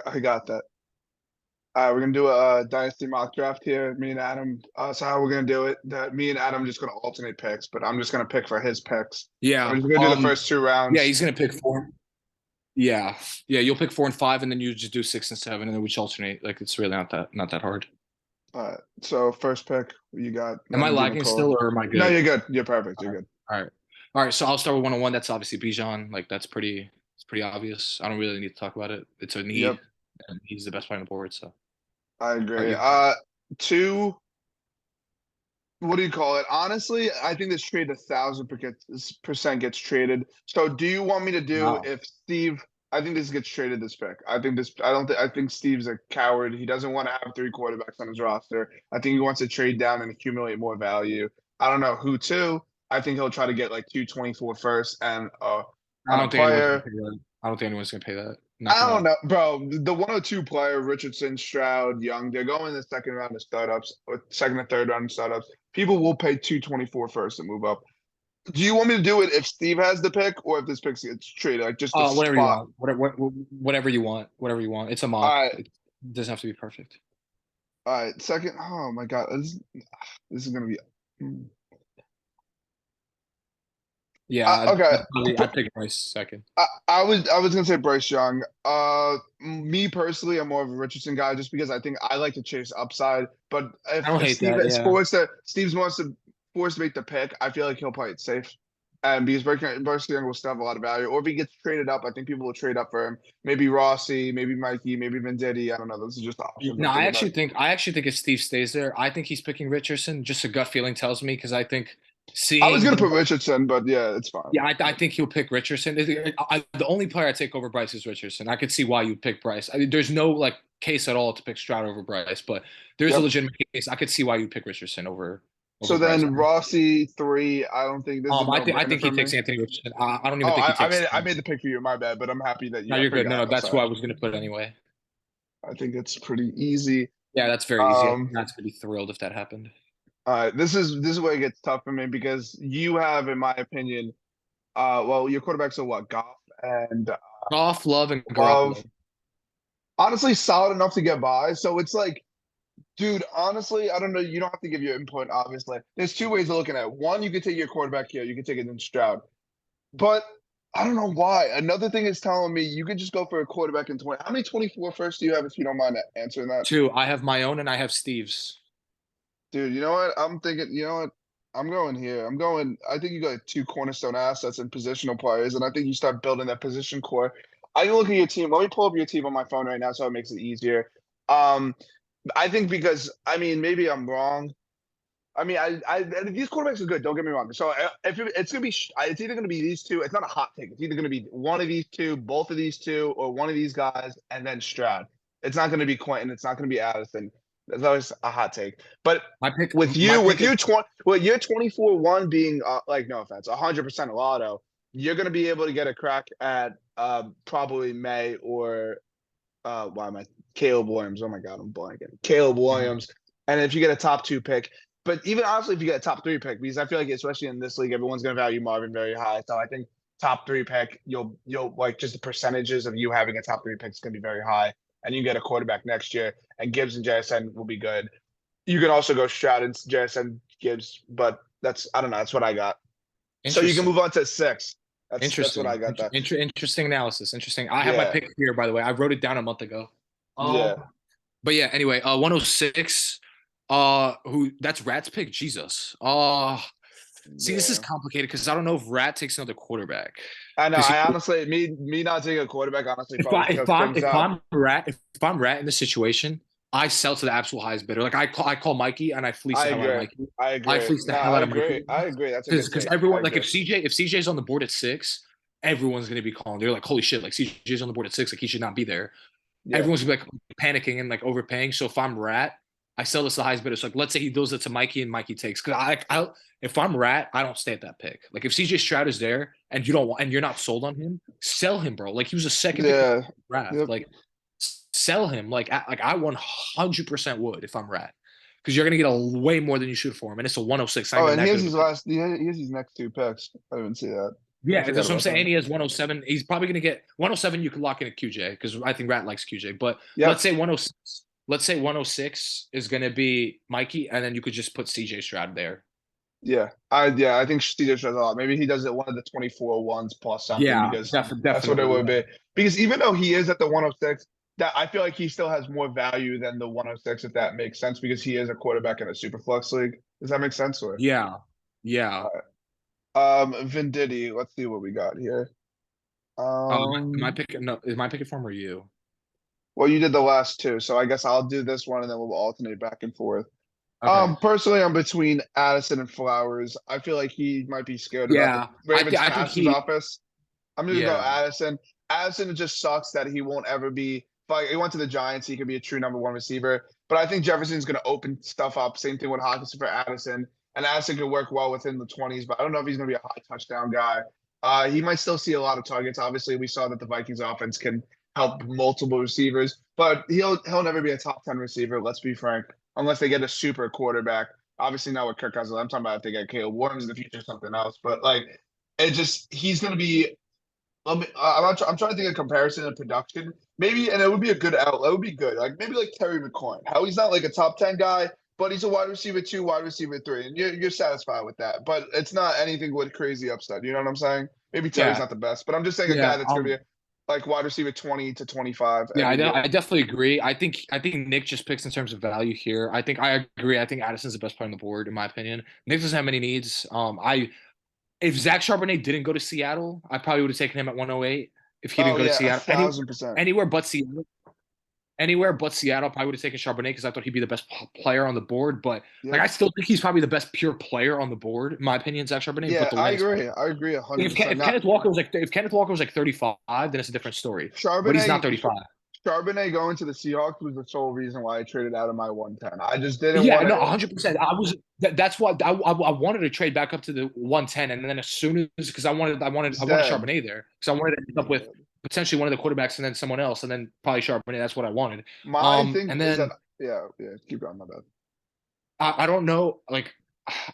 I got that. All right, we're gonna do a dynasty mock draft here. Me and Adam. So how we're gonna do it? That me and Adam just gonna alternate picks, but I'm just gonna pick for his picks. Yeah. We're just gonna do the first two Yeah, rounds. he's gonna pick four. Yeah. Yeah, you'll pick 4 and 5, and then you just do 6 and 7, and then we just alternate. Like it's really not that hard. So first pick, you got. Am I Give me a lagging call. still or am I No, good? you're good. You're perfect. All You're right. good. All right. All right. So I'll start with 1-on-1. That's obviously Bijan. Like that's pretty it's pretty obvious. I don't really need to talk about it. It's a need, Yep, and he's the best player on the board. So I all agree. right, Two. What do you call it? Honestly, I think this trade 1,000% gets traded. So, do you want me to do wow. if Steve? I think this gets traded. This pick. I think this. I don't think. I think Steve's a coward. He doesn't want to have three quarterbacks on his roster. I think he wants to trade down and accumulate more value. I don't know who to. I think he'll try to get like 224 first and I on a don't think anyone's gonna player. pay that. I don't think anyone's gonna pay that. Not I don't gonna know, bro. The 102 player, Richardson, Stroud, Young, they're going in the second round of startups or second or third round of startups. People will pay 224 first to move up. Do you want me to do it if Steve has the pick or if this pick gets traded? Like just the whatever you spot. want. Whatever you want. Whatever you want. It's a All mock. right. It doesn't have to be perfect. All right. Second. Oh my God. This is gonna be. Yeah, Okay. I'd pick Bryce second. I was gonna say Bryce Young. Me personally, I'm more of a Richardson guy just because I think I like to chase upside. But I don't if hate that. Yeah. Steve's wants to force to make the pick, I feel like he'll play it safe. And because Bryce Young will still have a lot of value. Or if he gets traded up, I think people will trade up for him. Maybe Rossi, maybe Mikey, maybe Venditti. I don't know. Those are just options No, I'm thinking about. I actually think if Steve stays there, I think he's picking Richardson. Just a gut feeling tells me because I think I was seeing gonna the put Richardson, but yeah, it's fine. yeah, I think he'll pick Richardson. The only player I take over Bryce is Richardson. I could see why you pick Bryce. I mean, there's no like case at all to pick Stroud over Bryce, but there's a Yep. legitimate case. I could see why you pick Richardson over So Bryce. then Rossi three. I don't think this is a no I brainer think for he me. takes Anthony Richardson. I don't Oh, even think he takes. I made the pick for you. My bad, but I'm happy that you No, got you're good. forgot No, that's who outside. I was gonna put anyway. I think it's pretty easy. Yeah, that's very easy. I'm Um, not gonna be thrilled if that happened. all right, this is where it gets tough for me because you have, in my opinion, well, your quarterbacks are what, Goff and Goff, Love, and Love. Garoppolo. Honestly, solid enough to get by. So it's like, dude, honestly, I don't know. You don't have to give your input, obviously. There's two ways of looking at it. One, you could take your quarterback here. You could take it in Stroud. But I don't know why. Another thing is telling me you could just go for a quarterback in 20. How many 24 first do you have if you don't mind answering that? Two, I have my own and I have Steve's. Dude, you know what? I'm thinking, you know what? I'm going here. I think you got two cornerstone assets and positional players, and I think you start building that position core. I can look at your team. Let me pull up your team on my phone right now so it makes it easier. Um, I think because, I mean, maybe I'm wrong. I mean, these quarterbacks are good. Don't get me wrong. So if it's gonna be, it's either gonna be these two. It's not a hot take. It's either gonna be one of these two, both of these two, or one of these guys, and then Stroud. It's not gonna be Quentin. It's not gonna be Addison. That's always a hot take. But My pick with is you 20, with your 24-1 being like no offense, 100% a lotto, you're gonna be able to get a crack at probably May or why am I Caleb Williams? Oh my God, I'm blanking. Caleb Williams. And if you get a top two pick, but even honestly, if you get a top three pick, because I feel like especially in this league, everyone's gonna value Marvin very high. So I think top three pick, you'll like just the percentages of you having a top three pick is gonna be very high. And you get a quarterback next year, and Gibbs and JSN will be good. You can also go Stroud and JSN Gibbs, but that's I don't know, that's what I got. So you can interesting. move on to six. That's what I Interesting. got there. Interesting analysis. Interesting. I have my Yeah. pick here, by the way. I wrote it down a month ago. Yeah. But yeah, anyway, 106. Who that's Rat's pick? Jesus. See, this is Yeah. complicated because I don't know if Rat takes another quarterback. I know. Because I honestly, me not taking a quarterback honestly probably if chokes things out. I'm Rat in this situation, I sell to the absolute highest bidder. Like I call Mikey and I fleece I the hell out of agree. Mikey. I I agree. fleece the No, hell I out of agree. Mikey I agree. That's a good because take. I everyone like agree. if CJ's on the board at 6, everyone's gonna be calling. They're like, holy shit, like CJ's on the board at 6, like he should not be there. Yeah. Everyone's gonna be like panicking and like overpaying. So if I'm Rat, I sell this to the highest bidder. So like let's say he does it to Mikey and Mikey takes because I if I'm Rat, I don't stay at that pick. Like if CJ Stroud is there and you don't want and you're not sold on him, sell him, bro. Like he was a second pick Yeah. draft. Yep. Like sell him. Like I 100% would if I'm Rat because you're gonna get a way more than you shoot for him, and it's a 106. Not Oh, even and that good of a pick. here's his next two picks. I didn't see that. I Yeah, forgot that's what I'm about saying. that. And he has 107. He's probably going to get 107. You could lock in a QJ because I think Rat likes QJ. But let's Yep. say 106. Let's say 106 is going to be Mikey, and then you could just put CJ Stroud there. I think CJ Stroud's a lot. Maybe he does it one of the 24 ones plus something Yeah, because that's what it definitely. would be. Because even though he is at the 106, that I feel like he still has more value than the 106, if that makes sense, because he is a quarterback in a super flex league. Does that make sense? Or Yeah, yeah. Venditti, let's see what we got here. Am I Um, picking? No, is my picking form or you? well, you did the last two, so I guess I'll do this one and then we'll alternate back and forth. Okay. Personally, I'm between Addison and Flowers. I feel like he might be scared about the Yeah, Ravens I think passes he. office. I'm gonna go Yeah, Addison. Addison, it just sucks that he won't ever be. Like he went to the Giants, he could be a true number one receiver. But I think Jefferson's gonna open stuff up. Same thing with Hawkinson for Addison, and Addison could work well within the 20s. But I don't know if he's gonna be a high touchdown guy. He might still see a lot of targets. Obviously, we saw that the Vikings offense can help multiple receivers, but he'll never be a top 10 receiver. Let's be frank, unless they get a super quarterback. Obviously, not with Kirk Cousins. I'm talking about if they get Caleb Williams in the future, something else. But like, it just he's gonna be I'm trying to think of comparison and production. Maybe, and it would be a good outlet. It would be good. Like maybe like Terry McLaurin. How he's not like a top 10 guy, but he's a wide receiver 2, wide receiver 3, and you're satisfied with that. But it's not anything with crazy upside. You know what I'm saying? Maybe Terry's yeah, not the best, but I'm just saying a guy yeah. that's gonna be like wide receiver 20 to 25 Yeah, every year. I definitely agree. I think Nick just picks in terms of value here. I agree. I think Addison's the best player on the board in my opinion. Nick doesn't have many needs. I if Zach Charbonnet didn't go to Seattle, I probably would have taken him at 108 if he didn't Oh go to yeah, a Seattle. thousand percent. Anywhere but Seattle. Anywhere but Seattle, probably would have taken Charbonnet because I thought he'd be the best player on the board. But like, Yep. I still think he's probably the best pure player on the board, in my opinion, Zach Charbonnet. But Yeah, the I latest, agree. I agree if 100%. Not Kenneth Walker was like 35, then it's a different story. But he's not Charbonnet. 35. Charbonnet going to the Seahawks was the sole reason why I traded out of my 110. I just didn't Yeah, want no, to 100%. That's why I wanted to trade back up to the 110, and then as soon as because I wanted instead. Charbonnet there because I wanted to end up with potentially one of the quarterbacks and then someone else, and then probably Charbonnet. That's what I wanted. My thing And is that then yeah, keep going, my bad. I don't know, like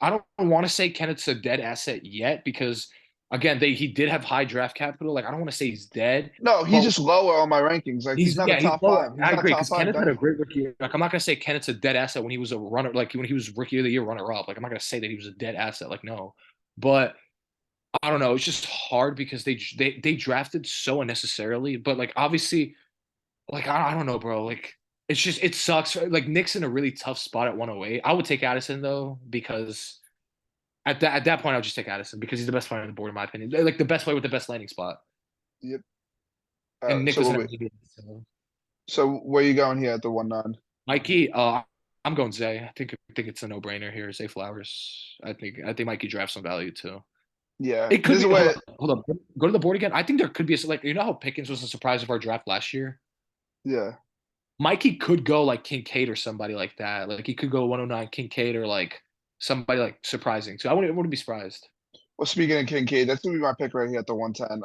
I don't want to say Kennett's a dead asset yet because again he did have high draft capital. Like I don't want to say he's dead, No, he's but just lower on my rankings. Like he's not a he's top lower. five. He's I not agree top because five Kenneth had a dynasty. great rookie year. Like I'm not gonna say Kenneth's a dead asset when he was a runner, like when he was rookie of the year runner up. Like I'm not gonna say that he was a dead asset. Like no, but I don't know. It's just hard because they drafted so unnecessarily. But like obviously, like I don't know, bro. Like it's just it sucks. Like Nick's in a really tough spot at 108. I would take Addison though because at that point I would just take Addison because he's the best player on the board in my opinion. Like the best player with the best landing spot. Yep. And Nick So doesn't what have we, any. So. so where you going here at the 1-9? Mikey, I'm going Zay. I think it's a no brainer here. Zay Flowers. I think Mikey drafts some value too. Yeah, It could this is be. what. Hold up. Go to the board again. I think there could be a like. You know how Pickens was a surprise of our draft last year. Yeah. Mikey could go like Kincaid or somebody like that. Like he could go 109 Kincaid or like somebody like surprising. So I wouldn't be surprised. Well, speaking of Kincaid, that's gonna be my pick right here at the 110.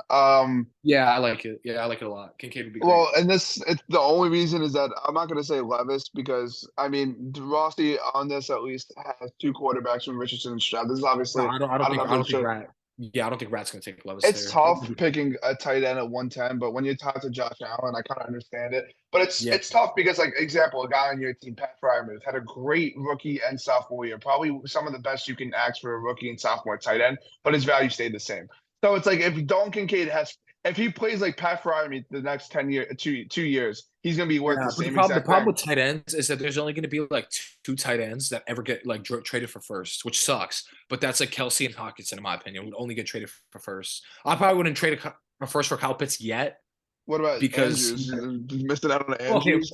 Yeah, I like it. Yeah, I like it a lot. Kincaid would be great. Well, and it's the only reason is that I'm not gonna say Levis because I mean Rossi on this at least has two quarterbacks from Richardson and Stroud. This is No, obviously I don't know if I it's don't think true. Rat. Yeah, I don't think Rat's gonna take Levis It's there. tough picking a tight end at 110, but when you talk to Josh Allen, I kind of understand it. But Yeah, it's tough because, like, example, a guy on your team, Pat Fryermuth, had a great rookie and sophomore year, probably some of the best you can ask for a rookie and sophomore tight end, but his value stayed the same. So it's like if Dalton Kincaid has, if he plays like Pat Fryermuth the next 10 years, 2 years, he's gonna be worth yeah, the but same the exact problem thing. with tight ends is that there's only going to be like two tight ends that ever get like traded for first, which sucks. But that's like Kelsey and Hawkinson, in my opinion, would only get traded for first. I probably wouldn't trade a first for Kyle Pitts yet What about because Andrews? Just missed it out on okay, Andrews.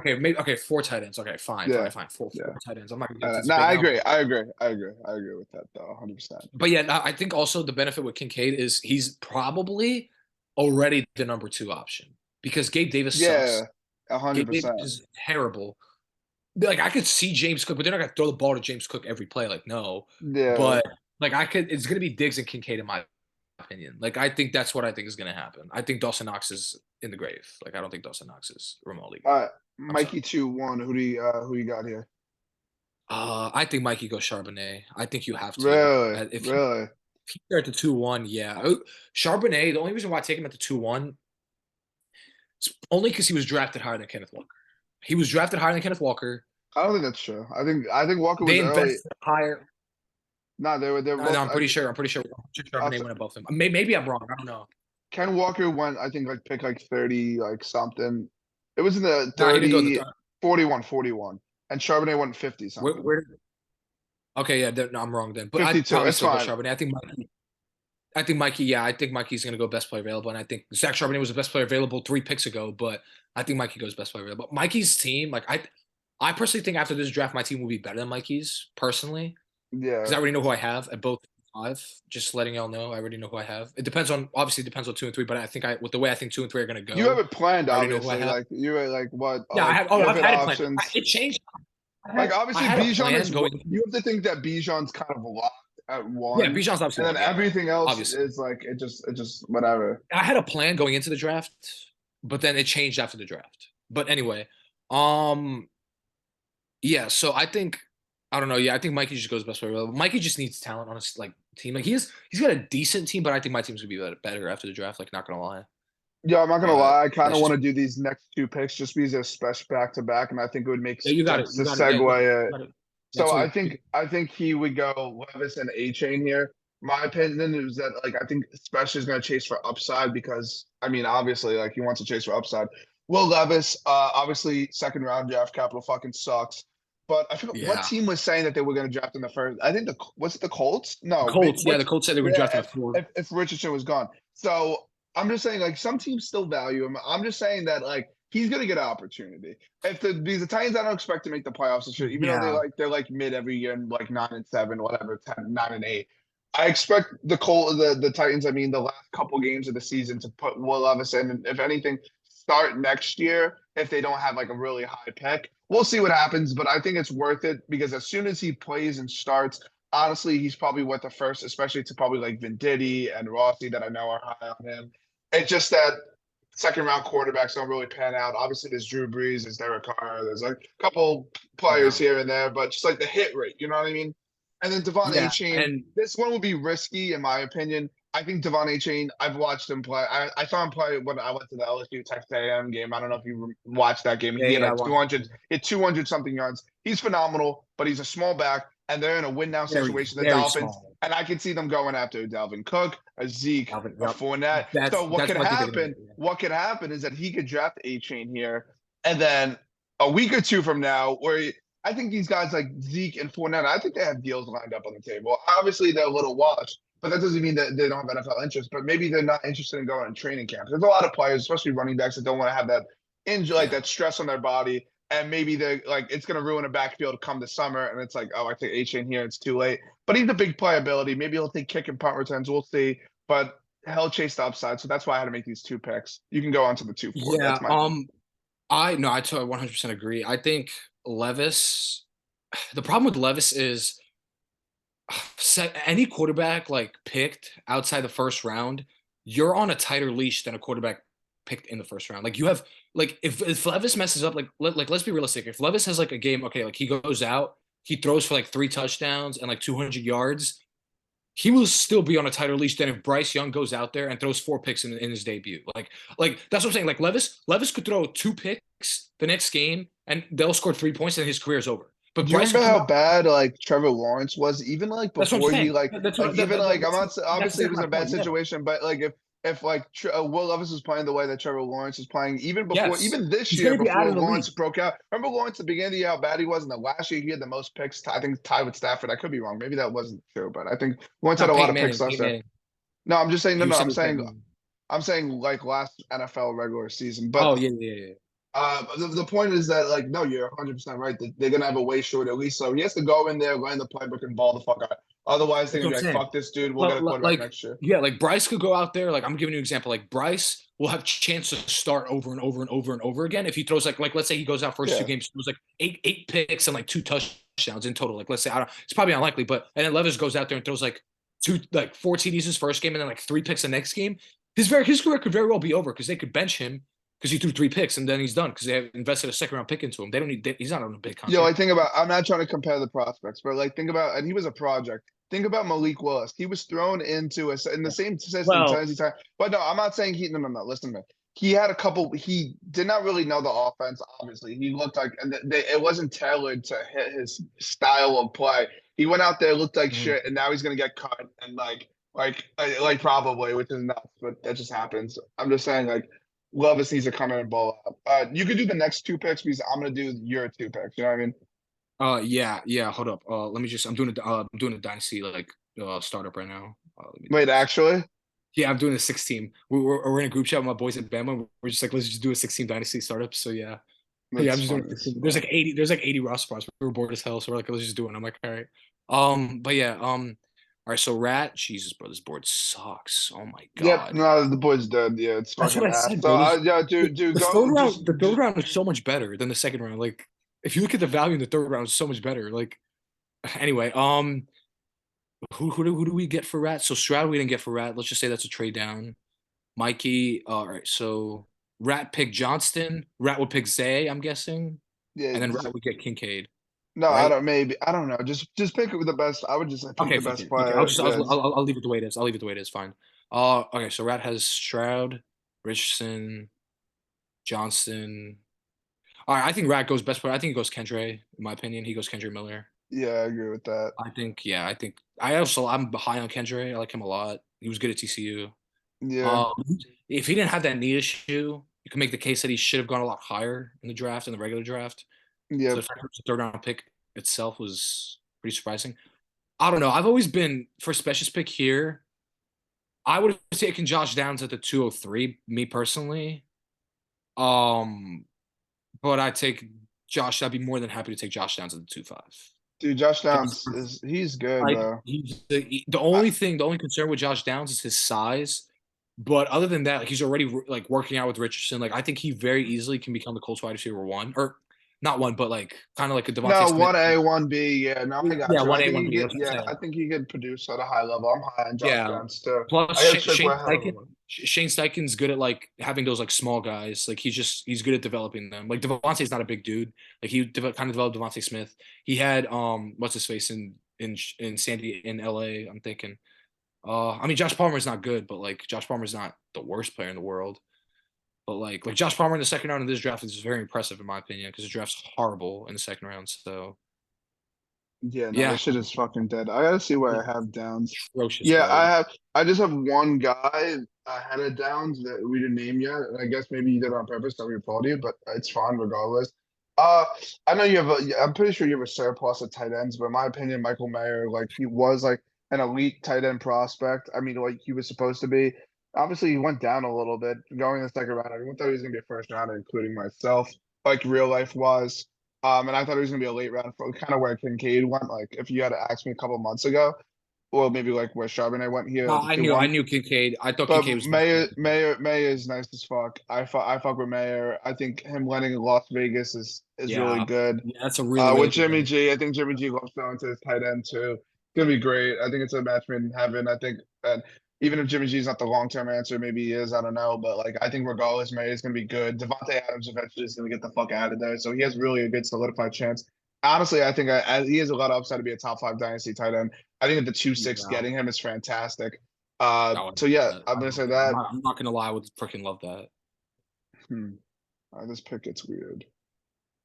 maybe okay, four tight ends. Okay, Yeah, fine, four yeah. tight ends. I'm not gonna get into this No, debate I now, agree. I agree with that though, 100%. but yeah, I think also the benefit with Kincaid is he's probably already the number two option because Gabe Davis sucks. Yeah, a hundred Gabe Davis percent. is terrible. Like I could see James Cook, but they're not gonna throw the ball to James Cook every play. Like no, Yeah. but like I could. It's gonna be Diggs and Kincaid in my opinion. Like I think that's what I think is gonna happen. I think Dawson Knox is in the grave. Like I don't think Dawson Knox is remotely good. I'm sorry. Mikey 2-1. Who you got here? I think Mikey goes Charbonnet. I think you have to. Really? If Really? They're at the 2-1, yeah. Charbonnet, the only reason why I take him at the 2-1 is only because he was drafted higher than Kenneth Walker. He was drafted higher than Kenneth Walker. I don't think that's true. I think Walker They was early. invested higher. No, they were No, both. I'm pretty sure. I'm pretty sure I'll Charbonnet t- went above him. Maybe I'm wrong. I don't know. Ken Walker went, I think, like pick like 30, like something. It was in the No, he didn't go 30, 41, and Charbonnet went 50 something. where okay, yeah, no, I'm wrong then. But I 52. probably It's still go fine. Charbonnet. I think Mikey, yeah, I think Mikey's gonna go best player available. And I think Zach Charbonnet was the best player available 3 picks ago, but I think Mikey goes best player available. But Mikey's team, like I personally think after this draft, my team will be better than Mikey's personally. Because Yeah. I already know who I have at both 5. Just letting y'all know, I already know who I have. It depends on obviously it depends on 2 and 3, but I think with the way I think 2 and 3 are gonna You have go, it planned, I already know who I obviously. have. Like you were like what? Yeah, I Like have. Oh, I've pivot had it planned. options. It changed. Like I obviously, had a Bijan plan is. going. You have to think that Bijan's kind of locked at Yeah, one, Bijan's obviously and then one. Yeah, everything else obviously. is like it just whatever. I had a plan going into the draft, but then it changed after the draft. But anyway, um, yeah. So I think I don't know. Yeah, I think Mikey just goes best player available. Mikey just needs talent on his like team. Like he's got a decent team, but I think my team's gonna be better after the draft. Like not gonna lie. Yeah, I'm not gonna lie. I kind That's of want just to do these next two picks just because they're special back to back, and I think it would make yeah. You got it. sense to You got it. Yeah, you segue it. got it. So That's I what. think he would go Levis and A Chain here. My opinion is that like I think Special is going to chase for upside because I mean obviously like he wants to chase for upside. Will Levis, obviously second round draft capital fucking sucks. But I forget what Yeah. team was saying that they were going to draft in the first. I think was it the Colts? The No, Colts. Yeah, what? the Colts said they were Yeah, drafting a 4. if Richardson was gone. So I'm just saying like some teams still value him. I'm just saying that like he's going to get an opportunity. If the Titans, I don't expect to make the playoffs this year, even though Yeah. they're like mid every year and like 9-7, whatever, 10, 9-8. I expect the Titans. I mean, the last couple games of the season to put Will Levis in, and if anything, start next year if they don't have like a really high pick. We'll see what happens, but I think it's worth it because as soon as he plays and starts, honestly, he's probably worth the first, especially to probably like Venditti and Rossi that I know are high on him. It's just that second round quarterbacks don't really pan out. Obviously, there's Drew Brees, there's Derek Carr, there's like a couple players Yeah. here and there, but just like the hit rate, you know what I mean? And then Devon A Yeah. Chain, And this one would be risky in my opinion. I think Devon A Chain, I've watched him play. I saw him play when I went to the LSU Texas A&M game. I don't know if you watched that game. yeah, He had yeah. like 200, he had 200 something yards. He's phenomenal, but he's a small back, and they're in a win now Very, situation. The very Dolphins, small. and I can see them going after Dalvin Cook, a Zeke, Alvin, a yep. Fournette. That's So what that's could what I think they're gonna happen? do. Yeah. What could happen is that he could draft A Chain here, and then a week or two from now, I think these guys like Zeke and Fournette, I think they have deals lined up on the table. Obviously, they're a little washed, but that doesn't mean that they don't have NFL interest. But maybe they're not interested in going on training camps. There's a lot of players, especially running backs, that don't want to have that injury, like Yeah. that stress on their body. And maybe they're like, it's going to ruin a backfield come the summer. And it's like, oh, I take A-Chain here. It's too late. But he's a big playability. Maybe he'll take kick and punt returns. We'll see. But hell chase the upside. So that's why I had to make these two picks. You can go on to the 2-4. Yeah. That's my I totally 100% agree. I think Levis. The problem with Levis is any quarterback like picked outside the first round, you're on a tighter leash than a quarterback picked in the first round. Like you have like if Levis messes up, like let's be realistic. If Levis has like a game, okay, like he goes out, he throws for like 3 touchdowns and like 200 yards, he will still be on a tighter leash than if Bryce Young goes out there and throws 4 picks in his debut. Like that's what I'm saying. Like Levis could throw 2 picks the next game and they'll score 3 points and his career is over. But Do you Bryce remember could come how out. bad like Trevor Lawrence was? Even like That's what I'm before he saying. like That's what even like I'm not that's obviously it exactly was my a bad point. Yeah. situation, but like if like Will Levis was playing the way that Trevor Lawrence is playing, even before Yes. even this He's year going to be out before of the Lawrence league. broke out. Remember Lawrence at the beginning of the year how bad he was, and the last year he had the most picks. I think tied with Stafford. I could be wrong. Maybe that wasn't true, but I think Lawrence had Not a lot Peyton of picks Manning. last Peyton year. Manning. No, I'm just saying no, You no. said I'm it was Peyton saying Manning. I'm saying like last NFL regular season, but Oh, yeah, yeah, yeah. the point is that like no, you're 100% right. They're gonna have a way shorter leash, so he has to go in there, learn the playbook, and ball the fuck out. Otherwise, they're That's what gonna I'm be like, saying. "Fuck this dude, we'll get a Well, quarterback next year." yeah, like Bryce could go out there. Like I'm giving you an example. Like Bryce will have chance to start over and over and over and over again if he throws like let's say he goes out first two Yeah, games, throws like eight picks and like 2 touchdowns in total. Like let's say I don't. It's probably unlikely, but and then Levis goes out there and throws like 4 TDs his first game and then like 3 picks the next game. His career could very well be over because they could bench him because he threw 3 picks and then he's done because they have invested a second round pick into him. They don't need. He's not on a big yo, contract. like think about. I'm not trying to compare the prospects, but like think about, and he was a project. think about Malik Willis. He was thrown into in the same system Well, Tennessee time. But no, I'm not saying he. No. Listen to me. He had a couple. He did not really know the offense. Obviously, he looked like, and it wasn't tailored to hit his style of play. He went out there, looked like mhm. shit, and now he's gonna get cut and like probably, which is nuts, but that just happens. I'm just saying, like, Levis needs to come in and ball out. You could do the next two picks because I'm gonna do your two picks. You know what I mean? Yeah. Hold up. Let me just. I'm doing a dynasty like startup right now. Let me do Wait, this. actually, Yeah, I'm doing a 6 team. We're in a group chat with my boys in Bama. We're just like, let's just do a 6 team dynasty startup. So yeah, yeah, I'm that's just doing funny a as 16. There's fuck. like 80. There's like 80 roster spots. We were bored as hell, so we're like, let's just do it. And I'm like, all right. But yeah. All right. So Rat, Jesus, bro, this board sucks. Oh my Yep, god. no, the boy's dead. Yeah, it's That's what fucking I ass. said, So, bro. yeah, dude, The go third round, just, the third round is so much better than the second round. Like, if you look at the value in the third round, it's so much better. Like, anyway, who do we get for Rat? So Stroud we didn't get for Rat. Let's just say that's a trade down. Mikey, all right. So Rat picked Johnston. Rat would pick Zay, I'm guessing, yeah. and then Rat would get Kincaid, No, I right? don't. Maybe I don't know. Just pick the best. I would just like, pick Okay, the fuck best it. Okay, I'll player. just Yeah, I'll leave it the way it is. I'll leave it the way it is. Fine. Okay. So Rat has Stroud, Richardson, Johnston. All right. I think Rat goes best player. I think he goes Kendre. In my opinion, he goes Kendre Miller. yeah, I agree with that. I'm high on Kendre. I like him a lot. He was good at TCU. Yeah, Um, if he didn't have that knee issue, you can make the case that he should have gone a lot higher in the draft, in the regular draft. So yep. the fact that it was a third round pick itself was pretty surprising. I don't know. I've always been for specialist pick here. I would have taken Josh Downs at the 203, me personally. Um, but I take Josh. I'd be more than happy to take Josh Downs at the 2.5. Dude, Josh Just Downs is he's good like though. I, the only concern with Josh Downs is his size. But other than that, like he's already like working out with Richardson. Like I think he very easily can become the Colts wide receiver one, or not one, but like kind of like a Devontae no, Smith. 1A, 1B. Yeah, no, I got Yeah, you. I one A, think one he B. get. That's what I'm Yeah, I saying. think he could produce at a high level. I'm high on Josh Yeah. Downs too. Plus I gotta check Shane what Steichen, hell. Shane Steichen's good at like having those like small guys. Like he's good at developing them. Like Devontae's not a big dude. Like kind of developed Devontae Smith. He had what's his face in Sandy in LA. I'm thinking. I mean Josh Palmer's not good, but like Josh Palmer's not the worst player in the world. But like Josh Palmer in the second round of this draft is very impressive in my opinion because the draft's horrible in the second round. So Yeah, no, yeah, this shit is fucking dead. I gotta see where I have Downs. atrocious, Yeah, bro. I just have one guy ahead of Downs that we didn't name yet. And I guess maybe you did it on purpose, so we applaud you, but it's fine regardless. Uh, I know you have I'm pretty sure you have a surplus of tight ends, but in my opinion, Michael Mayer, like he was like an elite tight end prospect. I mean, like he was supposed to be. Obviously, he went down a little bit going in the second round. Everyone thought he was gonna be a first rounder, including myself, like real life was. And I thought it was gonna be a late round for kind of where Kincaid went. Like if you had asked me a couple months ago, or maybe like where Charbonnet went here No, at the 2-1. I knew Kincaid. I thought But Kincaid was the best player. Mayor is nice as fuck. I fuck with Mayor. I think him landing in Las Vegas is really Yeah, good. yeah, that's a really With good Jimmy one. G, I think Jimmy G loves throwing to his tight end too. It's gonna be great. I think it's a match made in heaven. I think that even if Jimmy G is not the long term answer, maybe he is. I don't know, but like I think regardless, Mayor is gonna be good. Devontae Adams eventually is gonna get the fuck out of there, so he has really a good solidified chance. Honestly, I think he has a lot of upside to be a top five dynasty tight end. I think at the 2-6 Yeah, getting him is fantastic. I would So love yeah, that. I'm I gonna love say that. that. I'm not gonna lie, I would freaking love that. Hmm. This pick gets weird.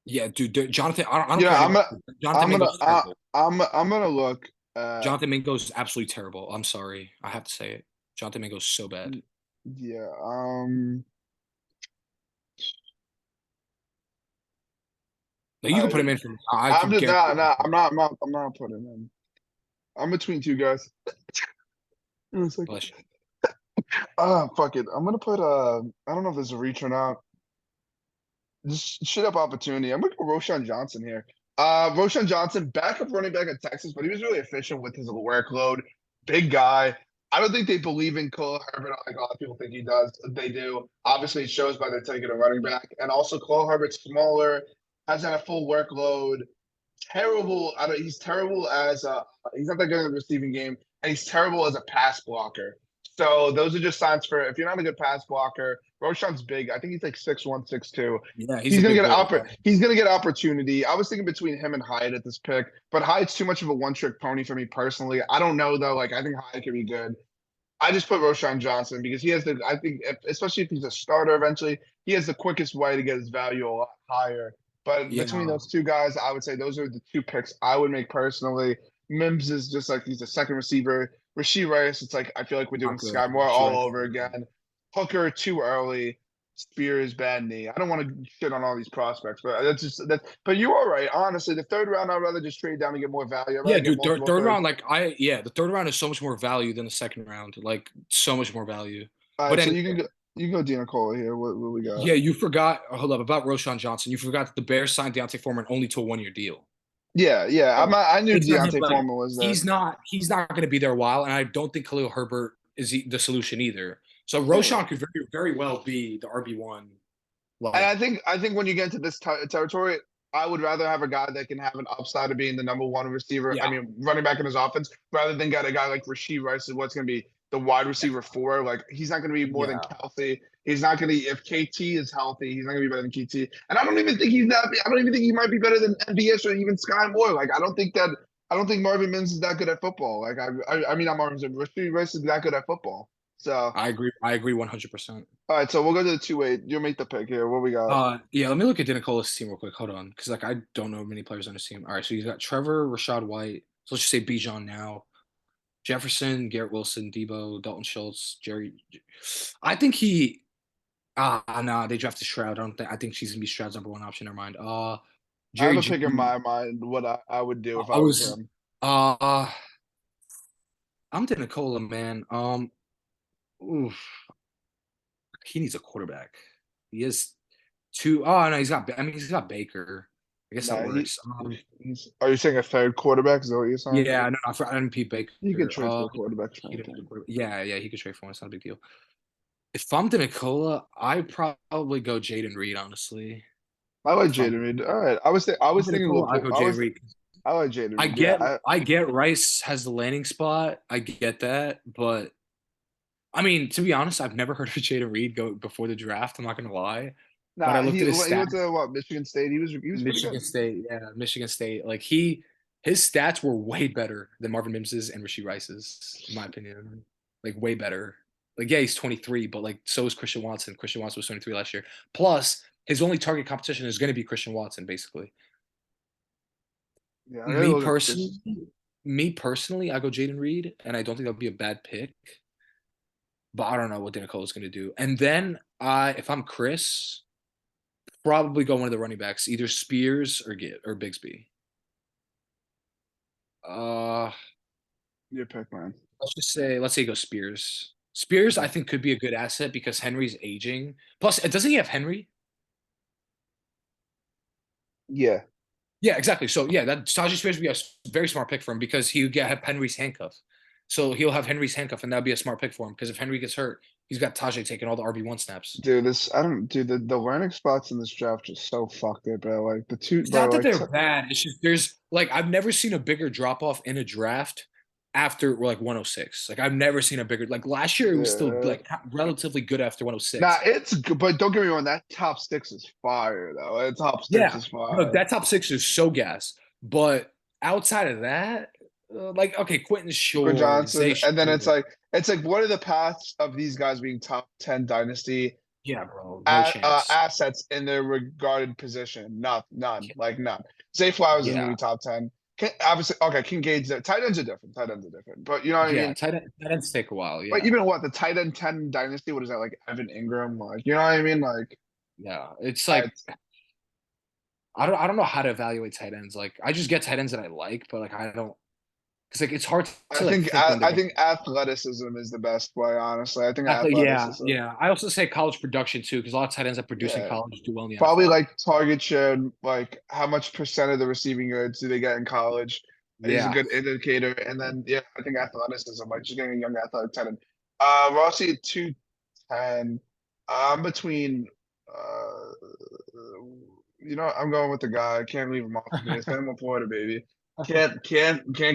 Yeah, dude, Jonathan. I don't care Yeah, anymore. Jonathan Mingo's terrible. I'm gonna look at Jonathan Mingo's absolutely terrible. I'm sorry, I have to say it. Jonathan Mingo's so bad. yeah, Like, you can put I him in for me. I I'm can just guarantee. I'm not putting him. I'm between two guys. In a second. Bless you. Fuck it. I'm gonna put I don't know if there's a reach or not. Just shit up opportunity. I'm gonna go Roshan Johnson here. Roshan Johnson, backup running back at Texas, but he was really efficient with his workload. Big guy. I don't think they believe in Cole Herbert like a lot of people think he does. They do. Obviously, it shows by their taking a running back. And also, Cole Herbert's smaller, has had a full workload. Terrible. I don't, he's terrible as a. He's not that good in the receiving game, and he's terrible as a pass blocker. So those are just signs for if you're not a good pass blocker. Roshan's big. I think he's like 6'1", 6'2". Yeah, he's He's a gonna big get boy. he's gonna get opportunity. I was thinking between him and Hyatt at this pick, but Hyatt's too much of a one-trick pony for me personally. I don't know though. Like I think Hyatt could be good. I just put Roshan Johnson because he has the. I think, especially if he's a starter eventually, he has the quickest way to get his value a lot higher. But between Yeah, those two guys, I would say those are the two picks I would make personally. Mims is just like he's a second receiver. Rasheed Rice, it's like I feel like we're doing not good. Sky Moore She all right. over again. Hooker too early. Spears bad knee. I don't want to shit on all these prospects, but that's just that. But you are right. Honestly, the third round, I'd rather just trade down and get more value. I'd Yeah, rather get dude, multiple third thirds. round, the third round is so much more value than the second round. Like so much more value. All But right, so anyway, you can go Dina Cola here. What we got? yeah, you forgot. Hold up about Roshan Johnson. You forgot that the Bears signed Deontay Foreman only to a 1 year deal. Yeah, yeah. So I knew it's not him. Deontay Like Foreman was there. he's not going to be there a while, and I don't think Khalil Herbert is the solution either. So Yeah. Roshan could very well be the RB1. And Like I think when you get into this territory, I would rather have a guy that can have an upside of being the number one receiver. I yeah, mean, running back in his offense, rather than get a guy like Rasheed Rice, is what's going to be the wide receiver four. Like he's not going to be more than yeah, Kelsey. He's not going to. If KT is healthy, he's not going to be better than KT. And I don't even think he's that. I don't even think he might be better than MVS or even Sky Moore. Like I don't think that. I don't think Marvin Mims is that good at football. Like I mean, not Marvin Mims. Rasheed Rice is that good at football. So. I agree. I agree 100%. All right, so we'll go to the 2-8. You'll make the pick here. What we got? Yeah, let me look at Nicola's team real quick. Hold on, because like I don't know many players on his team. All right, so he's got Trevor, Rashad White. So let's just say Bijan now. Jefferson, Garrett Wilson, Debo, Dalton Schultz, Jerry. I think he. No, they drafted Stroud. I don't think. I think she's gonna be Stroud's number one option. Never mind. I have Jerry a pick in Judy. my mind what I would do if I I was was. him. Uh, I'm to Nicola, man. Oof, he needs a quarterback. He has two. Oh no, he's got. I mean, he's got Baker. I guess that Nah, works. he's. Are you saying a third quarterback? Is that what you're saying? Yeah, no, I didn't Pete You could Baker. trade for a quarterback, He same didn't have a thing. yeah, yeah, he could trade for one. It's not a big deal. If I'm to Nicola, I'd probably go Jaden Reed, honestly. I like If I'm Jaden Reed. All right, I I'm was to thinking Nicola, I Laporte. go Jaden Reed. I like Jaden I Reed. Yeah, get I get Rice has the landing spot. I get that, but I mean, to be honest, I've never heard of Jaden Reed go before the draft. I'm not gonna lie, but I nah. looked at his He went stats. to what Michigan State. He was pretty Michigan good. State, yeah, Michigan State. Like his stats were way better than Marvin Mims's and Rasheed Rice's, in my opinion. Like way better. Like yeah, he's 23, but like so is Christian Watson. Christian Watson was 23 last year. Plus, his only target competition is going to be Christian Watson, basically. Yeah, I gotta Me look at personally, this. me personally, I go Jaden Reed, and I don't think that would be a bad pick. But I don't know what Danicola is going to do. And then if I'm Chris, probably go one of the running backs, either Spears or Bigsby. Uh, Your pick, man. let's say he goes Spears. Spears, I Okay. think, could be a good asset because Henry's aging. Plus, doesn't he have Henry? Yeah. Yeah, exactly. So yeah, that Tajay Spears would be a very smart pick for him because he would have Henry's handcuff. So he'll have Henry's handcuff, and that'd be a smart pick for him because if Henry gets hurt, he's got Tajay taking all the RB1 snaps. Dude, this I don't dude the landing spots in this draft just so fucked it, bro. Like the two It's bro, not that like they're bad. It's just there's like I've never seen a bigger drop off in a draft after like 106. Like I've never seen a bigger like last year it was still yeah. like relatively good after Nah, 106. it's good, but don't get me wrong, that top six is fire though. That top six Yeah, is no, fire. that top six is so gas. But outside of that, like okay, Quentin Quinn Shore, Johnson, Zay and then Shore. it's like what are the paths of these guys being top 10 dynasty Yeah, bro, no chance. assets in their regarded position? None, like none. Zay Flowers isn't gonna Yeah, be top 10. Obviously, okay, King Gage, tight ends are different. Tight ends are different, but you know what I yeah, mean. tight ends take a while. But Yeah, even what the tight end 10 dynasty, what is that like Evan Ingram? Like, you know what I mean? Like, yeah. It's I, like I don't know how to evaluate tight ends. Like I just get tight ends that I like, but like I don't because like it's hard to like think when they're I going. think athleticism is the best way, honestly. I think Exactly. Yeah, athleticism. yeah. I also say college production too, because a lot of tight ends that produce in Yeah. college do well in the Probably NFL. like target share, like how much percent of the receiving yards do they get in college is a Yeah, good indicator. And then yeah, I think athleticism, like just getting a young athletic tight end. Rossi at 210. I'm between you know, I'm going with the guy. I can't leave him off of me. It's Sam Laporta, baby. Can't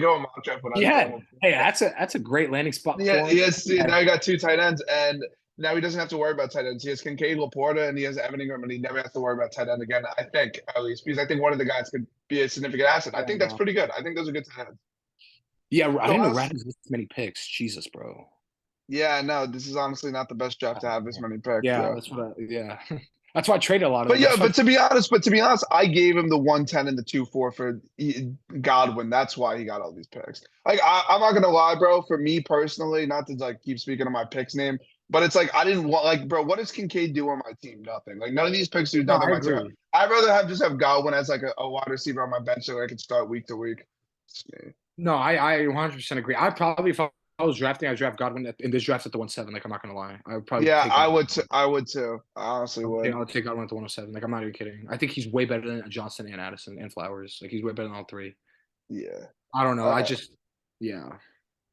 go a mock draft without Yeah. going. Hey, that's a great landing spot Yeah, for him. now he got two tight ends, and now he doesn't have to worry about tight ends. He has Kincaid, Laporta, and he has Evan Ingram, and he never has to worry about tight end again. I think, at least, because I think one of the guys could be a significant asset. I Yeah, think that's pretty good. I think those are good tight ends. yeah. I So didn't know Rat has this many picks. Jesus, bro. yeah, no, this is honestly not the best draft to have this many picks. Yeah, Yeah. that's what. Yeah, that's why I traded a lot of But them. yeah, That's why. but to be honest, I gave him the 110 and the 2-4 for Godwin. That's why he got all these picks. Like I'm not gonna lie, bro. For me personally, not to like keep speaking of my picks name, but it's like I didn't want like, bro. What does Kincaid do on my team? Nothing. Like none of these picks do No, nothing I on my team. agree. I'd rather have Godwin as like a wide receiver on my bench so I can start week to week. No, I 100% agree. I probably if I was drafting, I'd draft Godwin in this draft at the 107. Like I'm not gonna lie, I would probably Yeah, take Godwin. I would too. I honestly would. I would take Godwin at the 107. Like I'm not even kidding. I think he's way better than Johnson and Addison and Flowers. Like he's way better than all three. Yeah. I don't know. Uh, Yeah,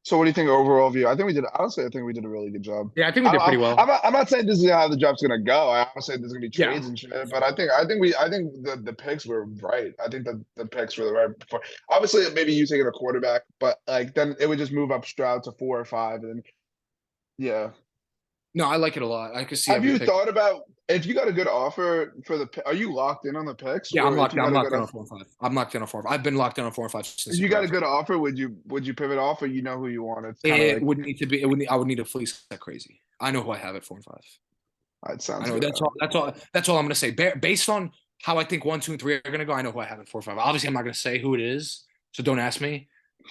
So what do you think overall view? I think we did. Honestly, I think we did a really good job. yeah. I think we did pretty well. I'm not saying this is how the draft's gonna go. I don't say there's gonna be Yeah, trades and shit, but I think the picks were right. I think the picks were the right. Before. Obviously, maybe you taking a quarterback, but like then it would just move up Stroud to 4 or 5, and yeah. no, I like it a lot. I could see Have every you pick. thought about if you got a good offer for the? Are you locked in on the picks, Yeah, I'm or if locked. you I'm got a locked good in on 4 and 5. I'm locked in on 4. I've been locked in on 4 and 5 if since the you got a draft. good offer, would you pivot off, or you know who you want? It's kind of It like would need to be. It would. I would need a fleece that crazy. I know who I have at 4 and 5. it I sounds know good. that's all. That's all I'm gonna say. Based on how I think 1, 2, and 3 are gonna go, I know who I have at 4, 5. Obviously, I'm not gonna say who it is, so don't ask me.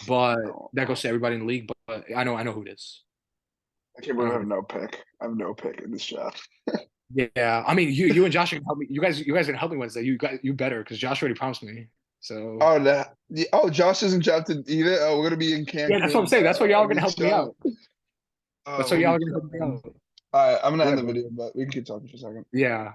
But that goes to everybody in the league. But I know who it is. I can't I believe know I who have it no pick. I have no pick in this draft. is. Yeah, I mean, you and Josh are gonna help me. You guys are gonna help me Wednesday. You better because Josh already promised me. So Oh, Josh isn't drafted either. Oh, we're gonna be in yeah, that's what I'm Cancun saying. That's why y'all are gonna this help me show. out. That's why We'll y'all be are gonna help me chilling. out. All right, I'm gonna Yeah, end the bro. video, but we can keep talking for a second. Yeah.